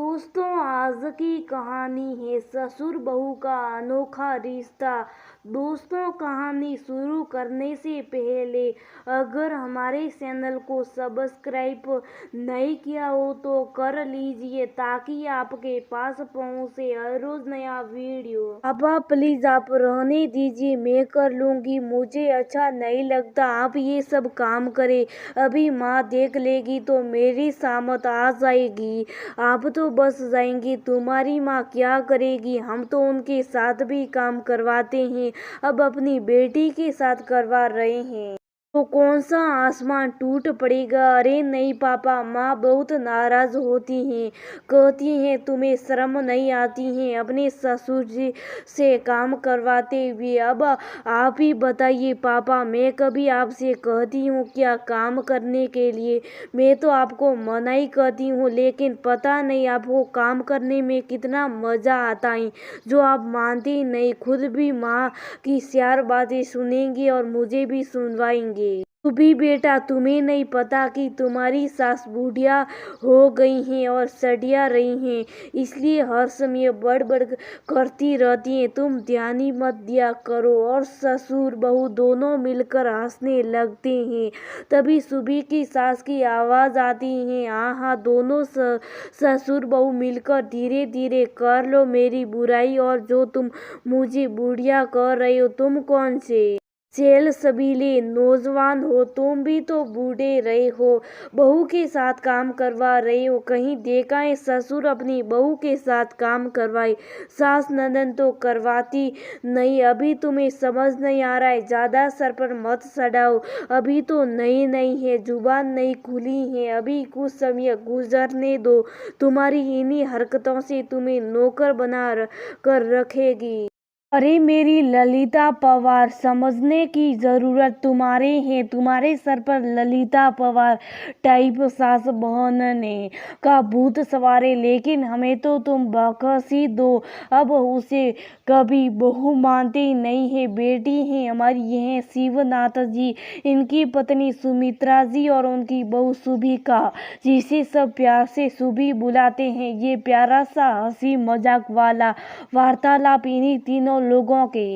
दोस्तों, आज की कहानी है ससुर बहू का अनोखा रिश्ता। दोस्तों, कहानी शुरू करने से पहले अगर हमारे चैनल को सब्सक्राइब नहीं किया हो तो कर लीजिए ताकि आपके पास पहुंचे हर रोज नया वीडियो। अब प्लीज आप रहने दीजिए, मैं कर लूंगी। मुझे अच्छा नहीं लगता आप ये सब काम करें। अभी माँ देख लेगी तो मेरी सामत आ जाएगी। आप तो बस जाएंगी, तुम्हारी माँ क्या करेगी? हम तो उनके साथ भी काम करवाते हैं, अब अपनी बेटी के साथ करवा रहे हैं तो कौन सा आसमान टूट पड़ेगा? अरे नहीं पापा, माँ बहुत नाराज होती हैं, कहती हैं तुम्हें शर्म नहीं आती है अपने ससुर जी से काम करवाते हुए। अब आप ही बताइए पापा, मैं कभी आपसे कहती हूँ क्या काम करने के लिए? मैं तो आपको मना ही करती हूँ, लेकिन पता नहीं आपको काम करने में कितना मजा आता है जो आप मानती ही नहीं। खुद भी माँ की 4 बातें सुनेंगी और मुझे भी सुनवाएंगे। तू भी बेटा, तुम्हें नहीं पता कि तुम्हारी सास बूढ़िया हो गई हैं और सड़िया रही हैं, इसलिए हर समय बड़बड़ करती रहती हैं। तुम ध्यान ही मत दिया करो। और ससुर बहू दोनों मिलकर हंसने लगते हैं। तभी सुबह की सास की आवाज आती है। हाँ, दोनों ससुर बहू मिलकर धीरे धीरे कर लो मेरी बुराई, और जो तुम मुझे बुढ़िया कह रहे हो, तुम कौन से सेल सबीले नौजवान हो? तुम भी तो बूढ़े रहे हो, बहू के साथ काम करवा रहे हो। कहीं देखा है ससुर अपनी बहू के साथ काम करवाए? सास ननद तो करवाती नहीं। अभी तुम्हें समझ नहीं आ रहा है, ज्यादा सर पर मत सड़ाओ। अभी तो नई नई है, जुबान नहीं खुली है, अभी कुछ समय गुजरने दो। तुम्हारी इन्हीं हरकतों से तुम्हें नौकर बना कर रखेगी। अरे मेरी ललिता पवार, समझने की जरूरत तुम्हारे है। तुम्हारे सर पर ललिता पवार टाइप सास बहनने का भूत सवारे, लेकिन हमें तो तुम बख्श ही दो। अब उसे कभी बहू मानते ही नहीं है। बेटी है हमारी, ये है शिवनाथ जी, इनकी पत्नी सुमित्रा जी और उनकी बहू सुभिका, जिसे सब प्यार से सुभी बुलाते हैं। ये प्यारा सा हंसी मजाक वाला वार्तालाप इन्हीं तीनों लोगों के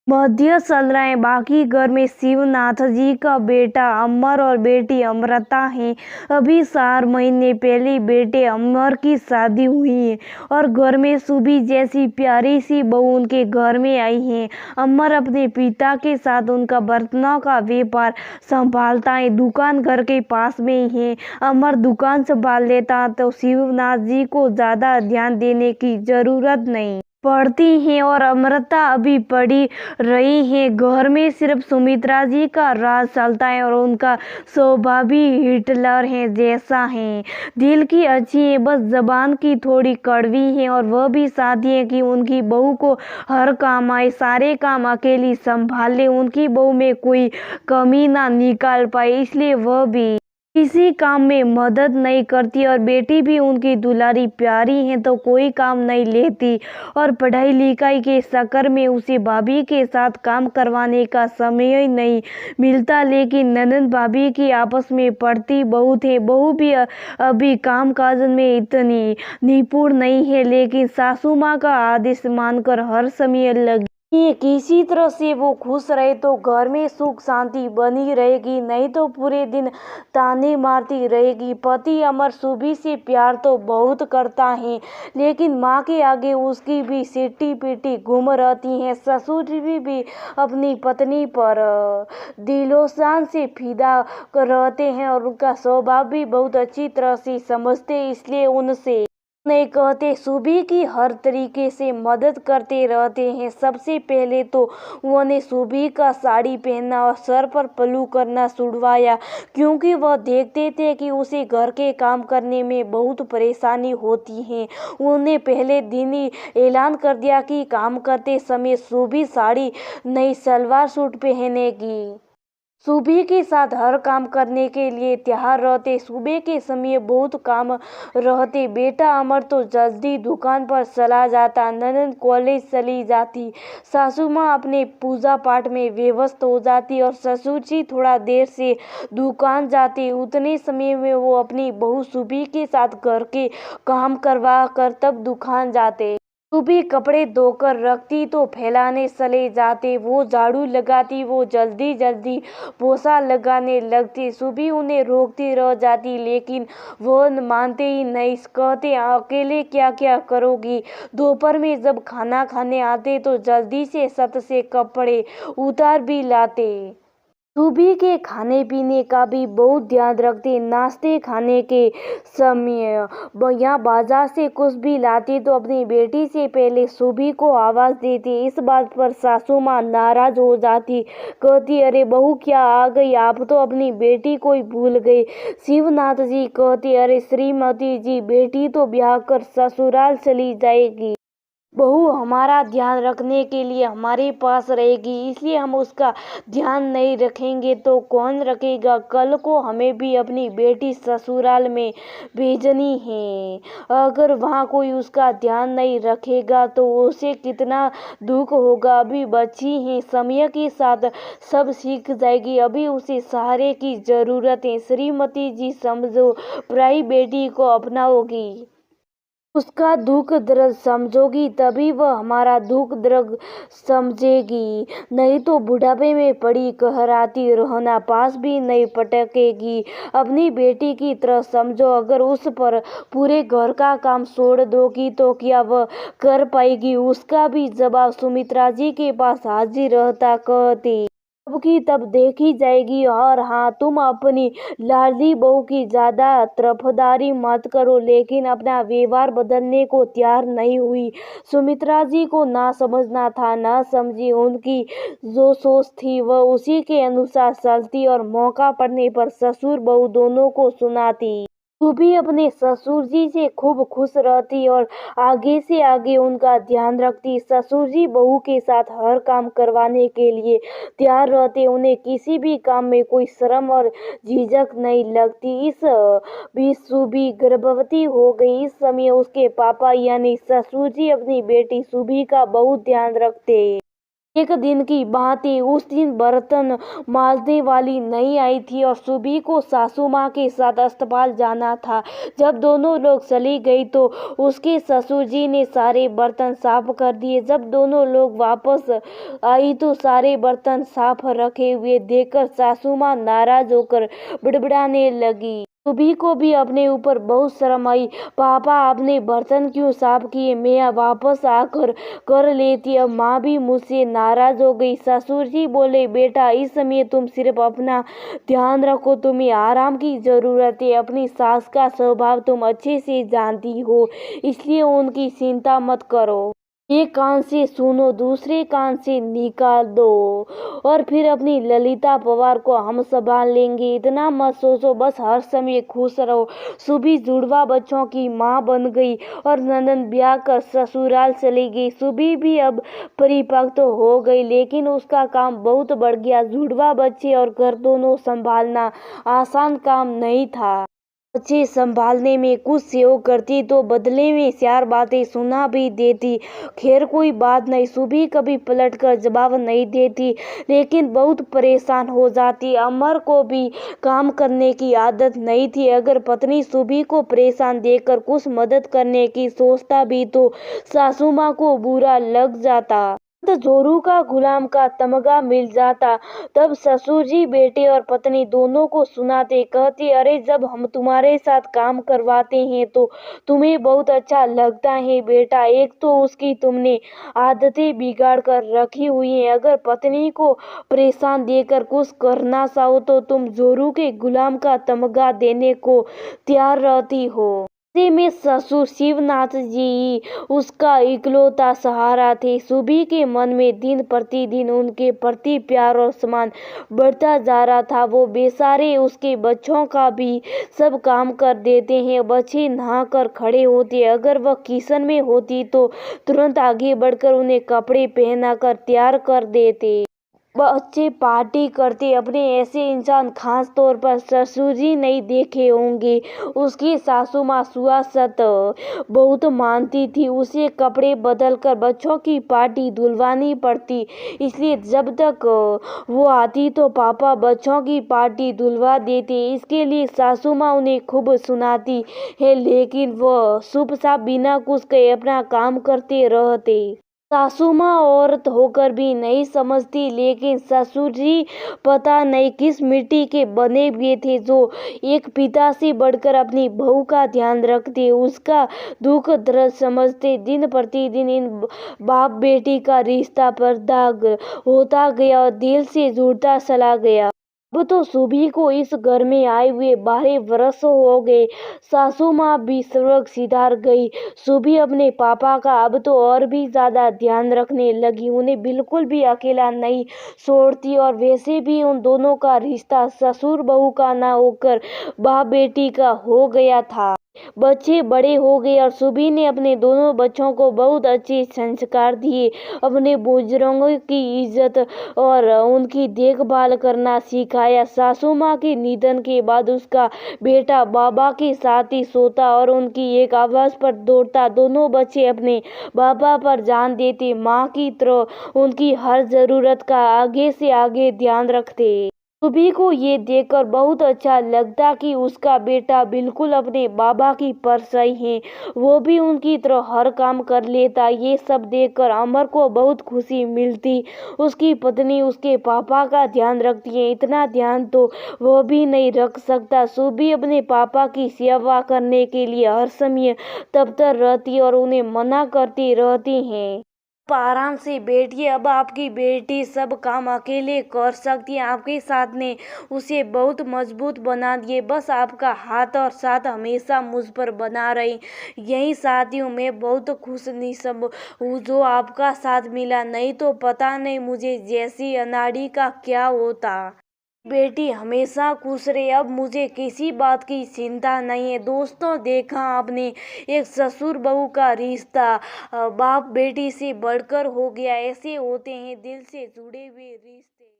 मध्य चल रहा है। बाकी घर में शिवनाथ जी का बेटा अमर और बेटी अमृता है। अभी 4 महीने पहले बेटे अमर की शादी हुई है और घर में सुबी जैसी प्यारी सी बहू उनके घर में आई है। अमर अपने पिता के साथ उनका बर्तनों का व्यापार संभालता है। दुकान घर के पास में ही है। अमर दुकान संभाल लेता तो शिवनाथ जी को ज्यादा ध्यान देने की जरूरत नहीं पड़ती है और अमृता अभी पड़ी रही है। घर में सिर्फ सुमित्रा जी का राज चलता है और उनका स्वभाव भी हिटलर है जैसा है। दिल की अच्छी है, बस जबान की थोड़ी कड़वी है, और वह भी चाहती है कि उनकी बहू को हर काम आए, सारे काम अकेली संभाल ले, उनकी बहू में कोई कमी ना निकाल पाए, इसलिए वह भी किसी काम में मदद नहीं करती। और बेटी भी उनकी दुलारी प्यारी है तो कोई काम नहीं लेती, और पढ़ाई लिखाई के चक्कर में उसे भाभी के साथ काम करवाने का समय ही नहीं मिलता। लेकिन ननद भाभी की आपस में पड़ती बहुत है। बहू भी अभी काम काज में इतनी निपुण नहीं है, लेकिन सासू माँ का आदेश मानकर हर समय लगी किसी तरह से वो खुश रहे तो घर में सुख शांति बनी रहेगी, नहीं तो पूरे दिन ताने मारती रहेगी। पति अमर सुबह से प्यार तो बहुत करता है, लेकिन माँ के आगे उसकी भी सीटी पीटी घूम रहती है। ससुर जी भी अपनी पत्नी पर दिलों से फिदा रहते हैं और उनका स्वभाव भी बहुत अच्छी तरह से समझते, इसलिए उनसे नहीं कहते, सुबह की हर तरीके से मदद करते रहते हैं। सबसे पहले तो उन्होंने सुबह का साड़ी पहनना और सर पर पल्लू करना छुड़वाया, क्योंकि वह देखते थे कि उसे घर के काम करने में बहुत परेशानी होती है। उन्होंने पहले दिन ही ऐलान कर दिया कि काम करते समय सुबह साड़ी नहीं सलवार सूट पहनेगी। सुबह के साथ हर काम करने के लिए तैयार रहते। सुबह के समय बहुत काम रहते। बेटा अमर तो जल्दी दुकान पर चला जाता, ननद कॉलेज चली जाती, सासू माँ अपने पूजा पाठ में व्यस्त हो जाती और ससुर जी थोड़ा देर से दुकान जाते। उतने समय में वो अपनी बहू सुबह के साथ घर के काम करवा कर तब दुकान जाते। सुबह कपड़े धोकर रखती तो फैलाने चले जाते। वो झाड़ू लगाती, वो जल्दी जल्दी पोछा लगाने लगती। सुबह उन्हें रोकती रह जाती, लेकिन वो मानते ही नहीं। कहते अकेले क्या क्या करोगी। दोपहर में जब खाना खाने आते तो जल्दी से छत से कपड़े उतार भी लाते। सुबह के खाने पीने का भी बहुत ध्यान रखते। नाश्ते खाने के समय या बाजार से कुछ भी लाती तो अपनी बेटी से पहले सुबह को आवाज देती। इस बात पर सासू माँ नाराज हो जाती, कहती अरे बहू क्या आ गई, आप तो अपनी बेटी को ही भूल गई। शिवनाथ जी कहते अरे श्रीमती जी, बेटी तो ब्याह कर ससुराल चली जाएगी, बहू हमारा ध्यान रखने के लिए हमारे पास रहेगी, इसलिए हम उसका ध्यान नहीं रखेंगे तो कौन रखेगा। कल को हमें भी अपनी बेटी ससुराल में भेजनी है, अगर वहाँ कोई उसका ध्यान नहीं रखेगा तो उसे कितना दुख होगा। अभी बच्ची है, समय के साथ सब सीख जाएगी, अभी उसे सहारे की जरूरत है। श्रीमती जी समझो, पराई बेटी को अपनाओगी, उसका दुख दर्द समझोगी, तभी वह हमारा दुख दर्द समझेगी। नहीं तो बुढ़ापे में पड़ी कहराती रहना, पास भी नहीं पटकेगी। अपनी बेटी की तरह समझो, अगर उस पर पूरे घर का काम छोड़ दोगी तो क्या वह कर पाएगी। उसका भी जवाब सुमित्रा जी के पास हाजिर रहता, कहती तब की तब देखी जाएगी। और हाँ, तुम अपनी लाडली बहू की ज्यादा तरफदारी मत करो, लेकिन अपना व्यवहार बदलने को तैयार नहीं हुई। सुमित्रा जी को ना समझना था, ना समझी। उनकी जो सोच थी वह उसी के अनुसार चलती और मौका पड़ने पर ससुर बहू दोनों को सुनाती। सुबह अपने ससुर जी से खूब खुश रहती और आगे से आगे उनका ध्यान रखती। ससुर जी बहू के साथ हर काम करवाने के लिए तैयार रहते। उन्हें किसी भी काम में कोई शर्म और झिझक नहीं लगती। इस बीच सुबह गर्भवती हो गई। इस समय उसके पापा यानी ससुर जी अपनी बेटी सुबह का बहुत ध्यान रखते। एक दिन की बात है, उस दिन बर्तन मांजने वाली नहीं आई थी और सुबह को सासू माँ के साथ अस्पताल जाना था। जब दोनों लोग चली गई तो उसके ससुर जी ने सारे बर्तन साफ कर दिए। जब दोनों लोग वापस आई तो सारे बर्तन साफ रखे हुए देखकर सासू माँ नाराज होकर बड़बड़ाने लगी। सुबह को भी अपने ऊपर बहुत शर्म आई। पापा आपने बर्तन क्यों साफ किए, मैं वापस आकर कर लेती। अब माँ भी मुझसे नाराज हो गई। ससुर जी बोले बेटा, इस समय तुम सिर्फ अपना ध्यान रखो, तुम्हें आराम की जरूरत है। अपनी सास का स्वभाव तुम अच्छे से जानती हो, इसलिए उनकी चिंता मत करो। एक कान से सुनो, दूसरे कान से निकाल दो और फिर अपनी ललिता पवार को हम संभाल लेंगे। इतना मत सोचो, बस हर समय खुश रहो। सुबह जुड़वा बच्चों की माँ बन गई और नंदन ब्याह कर ससुराल चली गई। सुबह भी अब परिपक्व हो गई, लेकिन उसका काम बहुत बढ़ गया। जुड़वा बच्चे और घर दोनों संभालना आसान काम नहीं था। बच्चे संभालने में कुछ सेव करती तो बदले में 4 बातें सुना भी देती। खैर कोई बात नहीं, सुबह कभी पलटकर जवाब नहीं देती, लेकिन बहुत परेशान हो जाती। अमर को भी काम करने की आदत नहीं थी। अगर पत्नी सुबह को परेशान देखकर कुछ मदद करने की सोचता भी तो सासू माँ को बुरा लग जाता। जोरू का गुलाम का तमगा मिल जाता। तब ससुर जी बेटे और पत्नी दोनों को सुनाते, कहते अरे जब हम तुम्हारे साथ काम करवाते हैं तो तुम्हें बहुत अच्छा लगता है बेटा। एक तो उसकी तुमने आदतें बिगाड़ कर रखी हुई हैं। अगर पत्नी को परेशान देकर कुछ करना चाहो तो तुम जोरू के गुलाम का तमगा देने को तैयार रहती हो। में ससुर शिवनाथ जी उसका इकलौता सहारा थे। सुबह के मन में दिन प्रतिदिन उनके प्रति प्यार और सम्मान बढ़ता जा रहा था। वो बेचारे उसके बच्चों का भी सब काम कर देते हैं। बच्चे नहा कर खड़े होते, अगर वह किचन में होती तो तुरंत आगे बढ़कर उन्हें कपड़े पहनाकर तैयार कर देते। बच्चे पार्टी करते अपने ऐसे इंसान खास तौर पर ससुर जी नहीं देखे होंगे। उसकी सासू माँ सुहासत बहुत मानती थी, उसे कपड़े बदलकर बच्चों की पार्टी धुलवानी पड़ती, इसलिए जब तक वो आती तो पापा बच्चों की पार्टी धुलवा देते। इसके लिए सासू माँ उन्हें खूब सुनाती है, लेकिन वह चुपचाप बिना कुछ कहे अपना काम करते रहते। सासू माँ औरत होकर भी नहीं समझती, लेकिन ससुर जी पता नहीं किस मिट्टी के बने हुए थे, जो एक पिता से बढ़कर अपनी बहू का ध्यान रखते, उसका दुख दर्द समझते। दिन प्रतिदिन इन बाप बेटी का रिश्ता दाग होता गया और दिल से जुड़ता चला गया। अब तो सुबी को इस घर में आए हुए 12 वर्ष हो गए। सासू माँ भी स्वर्ग सिधार गई। सुबी अपने पापा का अब तो और भी ज्यादा ध्यान रखने लगी, उन्हें बिल्कुल भी अकेला नहीं छोड़ती। और वैसे भी उन दोनों का रिश्ता ससुर बहू का ना होकर बाप बेटी का हो गया था। बच्चे बड़े हो गए और सुबी ने अपने दोनों बच्चों को बहुत अच्छे संस्कार दिए, अपने बुजुर्गों की इज्जत और उनकी देखभाल करना सिखाया। सासू माँ के निधन के बाद उसका बेटा बाबा के साथ ही सोता और उनकी एक आवाज पर दौड़ता। दोनों बच्चे अपने बाबा पर जान देते, माँ की तरह उनकी हर जरूरत का आगे से आगे ध्यान रखते। सुबी को ये देखकर बहुत अच्छा लगता कि उसका बेटा बिल्कुल अपने बाबा की परछाई है, वो भी उनकी तरह हर काम कर लेता। ये सब देखकर अमर को बहुत खुशी मिलती। उसकी पत्नी उसके पापा का ध्यान रखती है, इतना ध्यान तो वो भी नहीं रख सकता। सुबी अपने पापा की सेवा करने के लिए हर समय तत्पर रहती और उन्हें मना करती रहती है, आप आराम से बैठिए, अब आपकी बेटी सब काम अकेले कर सकती है। आपके साथ ने उसे बहुत मजबूत बना दिए, बस आपका हाथ और साथ हमेशा मुझ पर बना रही। यही साथी हूँ, मैं बहुत खुशनसीब हूँ जो आपका साथ मिला, नहीं तो पता नहीं मुझे जैसी अनाड़ी का क्या होता। बेटी हमेशा खुश रहे, अब मुझे किसी बात की चिंता नहीं है। दोस्तों, देखा आपने एक ससुर बहू का रिश्ता बाप बेटी से बढ़कर हो गया। ऐसे होते हैं दिल से जुड़े हुए रिश्ते।